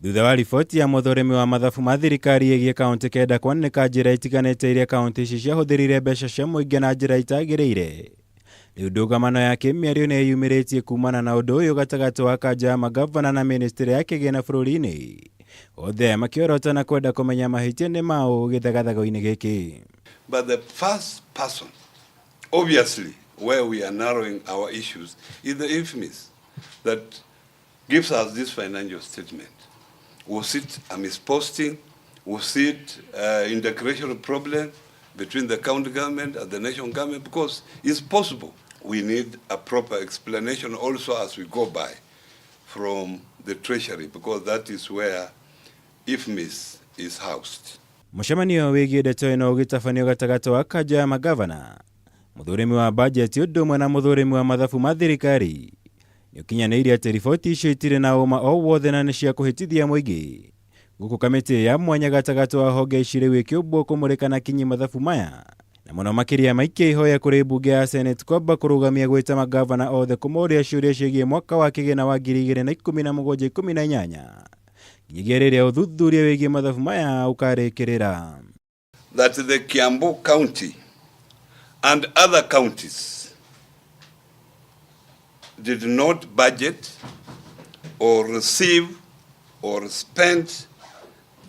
Thutha wa riboti ya muthurimi wa mathabu ma thirikari yegie kaunti kenda kwanĩka njĩra itiganĩte iria kaunti ici ciahũthĩrire mbeca cia mũingĩ na njĩra itagĩrĩire. Rĩu ndũgamano ya kĩmĩario nĩ yumĩrĩtie kumana na ũndũ ũyũ gatagatĩ wa kanja ya magavana na ministry ya kĩgĩna bũrũri-inĩ. Othe makĩorotana kwenda kũmenya mahĩtia nĩ maũ gĩthagathago-inĩ gĩkĩ. But the first person, obviously, where we are narrowing our issues is the IFMIS that gives us this financial statement. Was it a misposting? Was it integration problem between the county government and the national government? Because it's possible. We need a proper explanation also as we go by from the Treasury, because that is where IFMIS is housed. Mũcemanio wĩgiĩ ndeto ĩno ũgĩtabanio gatagatĩ wa kanja ya magavana, mũthũrimi wa bajeti ũndũ ũmwe na mũthũrimi wa mathabu ma thirikari nĩ ũkinyanĩirie atĩ riboti icio itirĩ na ũma o wothe na nĩ cia kũhĩtithia mũingĩ. Gũkũ kamĩtĩ ya mwanya gatagatĩ wa honge ici rĩu ĩkĩũmbwo kũmũrĩka na kinyi mathabu maya, na mũno makĩria maikĩ ihoya kũrĩ mbunge ya Senate kwamba kũrũgamia gwĩta magavana othe kũmoria ciũria ciĩgiĩ mwaka wa kĩgĩna wa 2017-18 nginyagia rĩrĩa ũthuthuria wĩgiĩ mathabu maya ũkarĩkĩrĩra. That the Kiambu County and other counties did not budget or receive or spend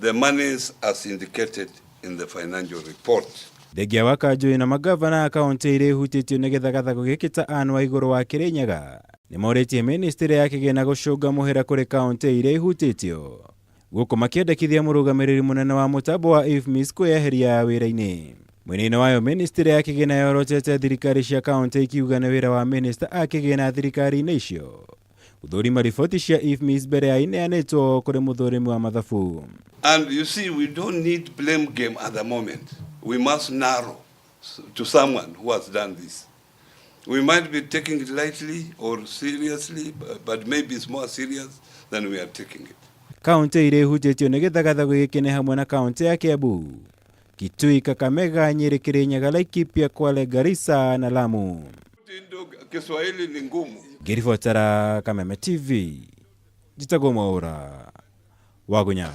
the monies as indicated in the financial report. Thengia wa kanjũ na magavana kaunti iria ihutĩtio nĩ gĩthagathago gĩkĩ ta Anne wa igũrũ wa Kĩrĩnyaga nĩ morĩtie ministry ya kĩgĩna gũcũnga mũhera kũrĩ kaunti iria ihutĩtio, gũkũ makĩendekithia mũrũgamĩrĩri mũnene wa mutambo wa IFMIS kwĩyeheria wĩra-inĩ. Mwena-inĩ wayo ministry ya kĩgĩna yorotete thirikari cia kaunti ikiuga nĩ wĩra wa minister a kĩgĩna thirikari-inĩ icio gũthũrima riboti cia IFMIS mbere ya ineanĩtwo kũrĩ mũthũrimi wa mathabu. And you see, we don't need blame game at the moment. We must narrow to someone who has done this. We might be taking it lightly or seriously, but maybe it's more serious than we are taking it. Kaunti iria ihutĩtio nĩ gĩthagathago gĩkĩ nĩ hamwe na kaunti ya Kiambu, Kitui, Kakamega, Nyeri, Kirinyaga, Laikipia, Kwale, Garissa na Lamu. Kiswahili ni ngumu. Ngĩribotera Kameme TV, njĩtagwo Mwaũra wa Gũnyaũ.